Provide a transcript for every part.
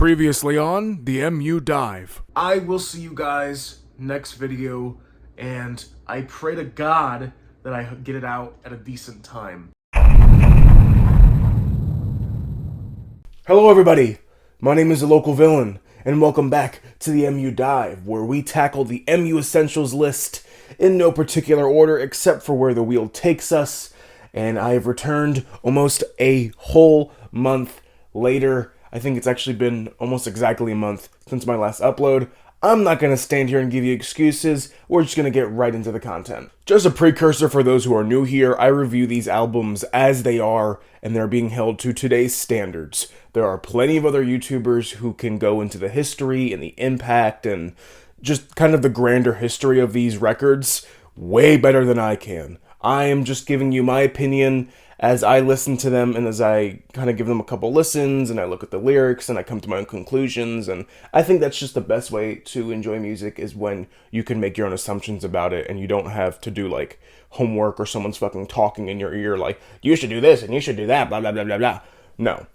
Previously on the MU Dive. I will see you guys next video, and I pray to God that I get it out at a decent time. Hello everybody, my name is the Local Villain, and welcome back to the MU Dive, where we tackle the MU Essentials list in no particular order except for where the wheel takes us, and I have returned almost a whole month later. I think it's actually been almost exactly a month since my last upload. I'm not going to stand here and give you excuses, we're just going to get right into the content. Just a precursor for those who are new here, I review these albums as they are, and they're being held to today's standards. There are plenty of other YouTubers who can go into the history and the impact and just kind of the grander history of these records way better than I can. I am just giving you my opinion as I listen to them and as I kind of give them a couple listens and I look at the lyrics and I come to my own conclusions, and I think that's just the best way to enjoy music, is when you can make your own assumptions about it and you don't have to do like homework or someone's fucking talking in your ear like, you should do this and you should do that, blah blah blah blah blah. No.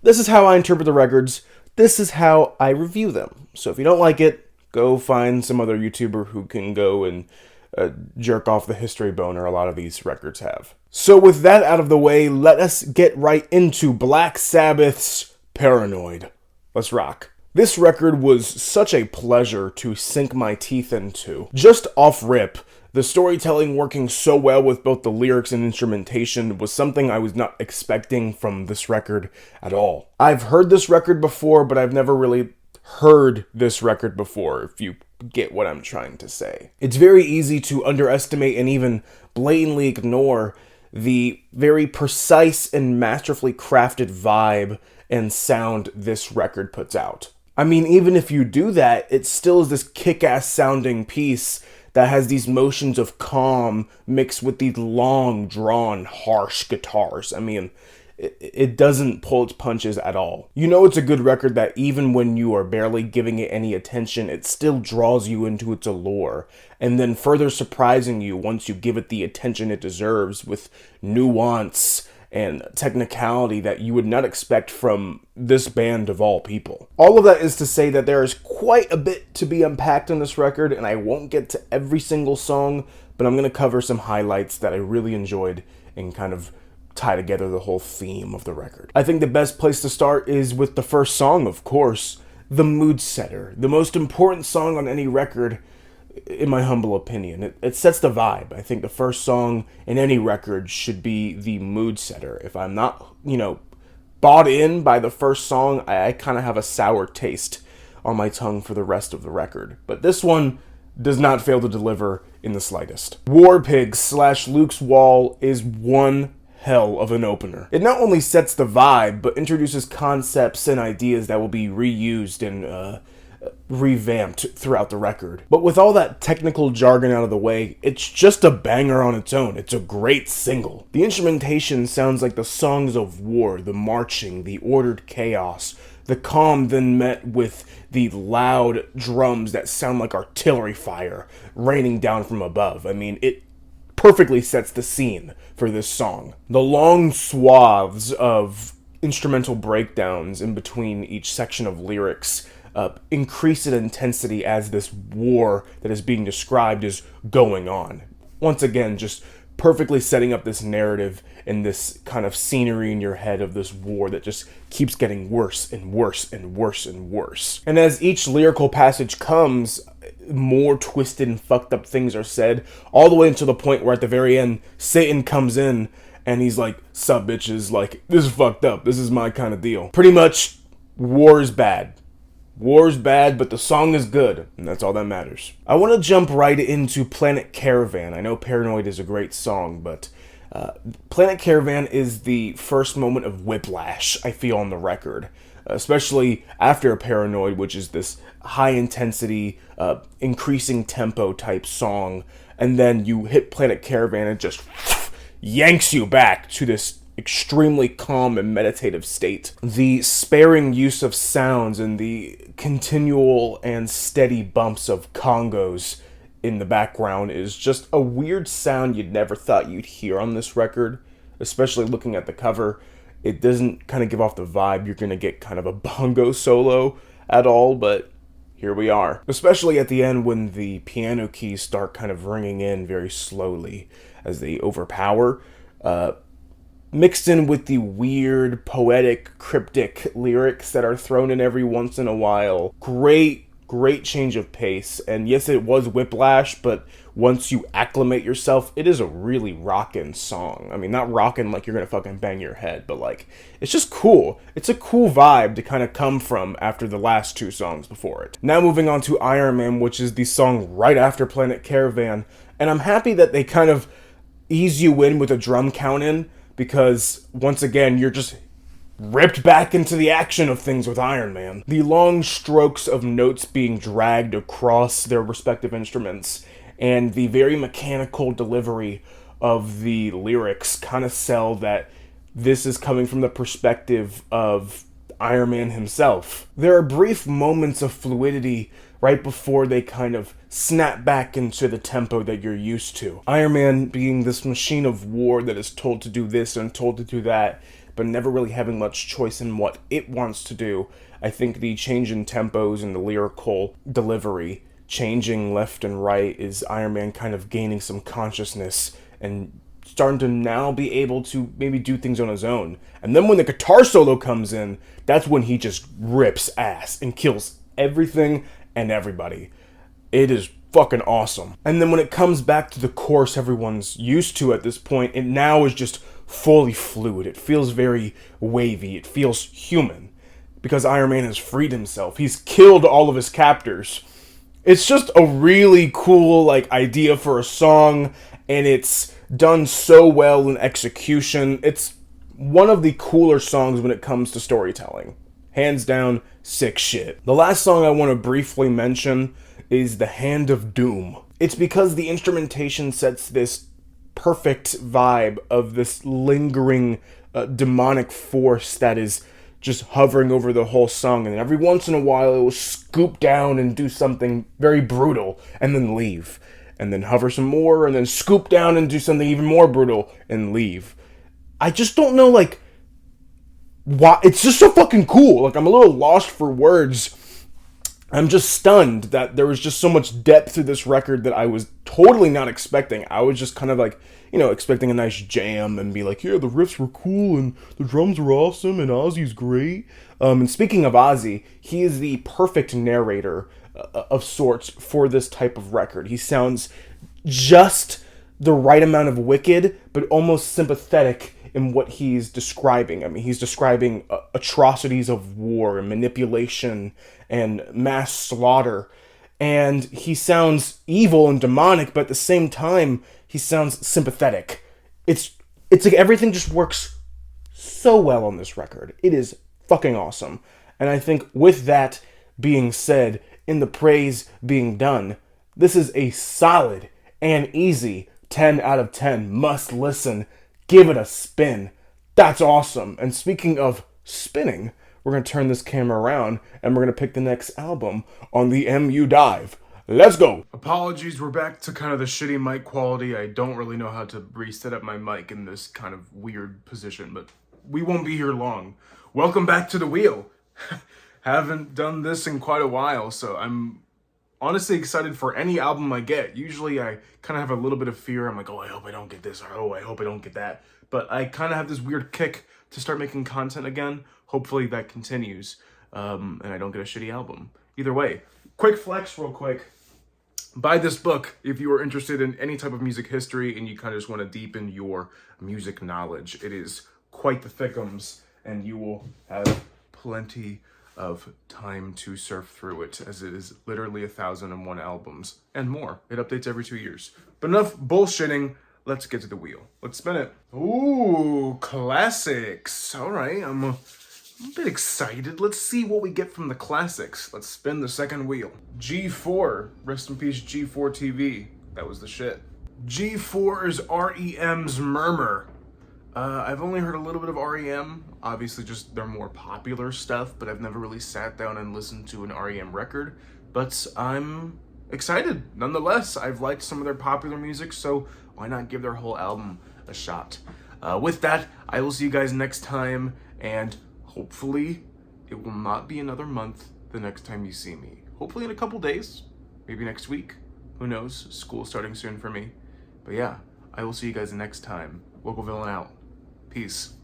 This is how I interpret the records. This is how I review them. So if you don't like it, go find some other YouTuber who can go and jerk off the history boner a lot of these records have. So with that out of the way, let us get right into Black Sabbath's Paranoid. Let's rock. This record was such a pleasure to sink my teeth into. Just off rip, the storytelling working so well with both the lyrics and instrumentation was something I was not expecting from this record at all. I've heard this record before, but I've never really heard this record before, if you get what I'm trying to say. It's very easy to underestimate and even blatantly ignore the very precise and masterfully crafted vibe and sound this record puts out. I mean, even if you do that, it still is this kick-ass sounding piece that has these motions of calm mixed with these long, drawn, harsh guitars. I mean, it doesn't pull its punches at all. You know it's a good record that even when you are barely giving it any attention, it still draws you into its allure, and then further surprising you once you give it the attention it deserves with nuance and technicality that you would not expect from this band of all people. All of that is to say that there is quite a bit to be unpacked on this record, and I won't get to every single song, but I'm going to cover some highlights that I really enjoyed and kind of tie together the whole theme of the record. I think the best place to start is with the first song, of course, the mood setter. The most important song on any record, in my humble opinion. It sets the vibe. I think the first song in any record should be the mood setter. If I'm not, bought in by the first song, I kind of have a sour taste on my tongue for the rest of the record. But this one does not fail to deliver in the slightest. War Pigs / Luke's Wall is one hell of an opener. It not only sets the vibe, but introduces concepts and ideas that will be reused and revamped throughout the record. But with all that technical jargon out of the way, it's just a banger on its own. It's a great single. The instrumentation sounds like the songs of war, the marching, the ordered chaos, the calm then met with the loud drums that sound like artillery fire raining down from above. I mean, it perfectly sets the scene for this song. The long swaths of instrumental breakdowns in between each section of lyrics increase in intensity as this war that is being described is going on. Once again, just perfectly setting up this narrative and this kind of scenery in your head of this war that just keeps getting worse and worse and worse and worse. And as each lyrical passage comes, more twisted and fucked up things are said, all the way until the point where at the very end, Satan comes in and he's like, "Sup bitches, like, this is fucked up, this is my kind of deal." Pretty much, war is bad. War's bad, but the song is good, and that's all that matters. I want to jump right into Planet Caravan. I know Paranoid is a great song, but Planet Caravan is the first moment of whiplash I feel on the record, especially after Paranoid, which is this high-intensity, increasing tempo type song, and then you hit Planet Caravan and it just yanks you back to this extremely calm and meditative state. The sparing use of sounds and the continual and steady bumps of congos in the background is just a weird sound you'd never thought you'd hear on this record, especially looking at the cover. It doesn't kind of give off the vibe you're going to get kind of a bongo solo at all, but here we are. Especially at the end when the piano keys start kind of ringing in very slowly as they overpower. Mixed in with the weird, poetic, cryptic lyrics that are thrown in every once in a while. Great change of pace. And yes, it was whiplash, but once you acclimate yourself, it is a really rockin' song. I mean, not rockin' like you're gonna fucking bang your head, but like, it's just cool. It's a cool vibe to kind of come from after the last two songs before it. Now moving on to Iron Man, which is the song right after Planet Caravan. And I'm happy that they kind of ease you in with a drum count in, because once again, you're just ripped back into the action of things with Iron Man. The long strokes of notes being dragged across their respective instruments and the very mechanical delivery of the lyrics kind of sell that this is coming from the perspective of Iron Man himself. There are brief moments of fluidity right before they kind of snap back into the tempo that you're used to. Iron Man being this machine of war that is told to do this and told to do that, but never really having much choice in what it wants to do. I think the change in tempos and the lyrical delivery changing left and right is Iron Man kind of gaining some consciousness and starting to now be able to maybe do things on his own. And then when the guitar solo comes in, that's when he just rips ass and kills everything and everybody. It is fucking awesome. And then when it comes back to the chorus everyone's used to at this point, it now is just fully fluid. It feels very wavy. It feels human. Because Iron Man has freed himself. He's killed all of his captors. It's just a really cool idea for a song, and it's done so well in execution. It's one of the cooler songs when it comes to storytelling. Hands down, sick shit. The last song I want to briefly mention is The Hand of Doom. It's because the instrumentation sets this perfect vibe of this lingering demonic force that is just hovering over the whole song, and then every once in a while it will scoop down and do something very brutal and then leave, and then hover some more and then scoop down and do something even more brutal and leave. I just don't know why. It's just so fucking cool. I'm a little lost for words. I'm just stunned that there was just so much depth to this record that I was totally not expecting. I was just kind of expecting a nice jam and be like, yeah, the riffs were cool and the drums were awesome and Ozzy's great. And speaking of Ozzy, he is the perfect narrator of sorts for this type of record. He sounds just the right amount of wicked, but almost sympathetic in what he's describing. I mean, he's describing atrocities of war and manipulation and mass slaughter. And he sounds evil and demonic, but at the same time, he sounds sympathetic. It's like everything just works so well on this record. It is fucking awesome. And I think with that being said, in the praise being done, this is a solid and easy 10 out of 10. Must listen. Give it a spin. That's awesome. And speaking of spinning, we're going to turn this camera around and we're going to pick the next album on the MU Dive. Let's go. Apologies, we're back to kind of the shitty mic quality. I don't really know how to reset up my mic in this kind of weird position, but we won't be here long. Welcome back to the wheel. Haven't done this in quite a while, so I'm honestly excited for any album I get. Usually I kind of have a little bit of fear. I'm like, oh, I hope I don't get this, or oh, I hope I don't get that. But I kind of have this weird kick to start making content again. Hopefully that continues, and I don't get a shitty album. Either way, quick flex real quick. Buy this book if you are interested in any type of music history and you kind of just want to deepen your music knowledge. It is quite the thickums, and you will have plenty of time to surf through it, as it is literally 1,001 albums and more. It updates every 2 years. But enough bullshitting. Let's get to the wheel. Let's spin it. Ooh, classics. All right, I'm a bit excited. Let's see what we get from the classics. Let's spin the second wheel. G4. Rest in peace, G4 TV. That was the shit. G4's REM's Murmur. I've only heard a little bit of REM, obviously just their more popular stuff, but I've never really sat down and listened to an REM record, but I'm excited nonetheless. I've liked some of their popular music, so why not give their whole album a shot? With that, I will see you guys next time, and hopefully it will not be another month the next time you see me. Hopefully in a couple days, maybe next week. Who knows? School's starting soon for me. But yeah, I will see you guys next time. Local Villain out. Peace.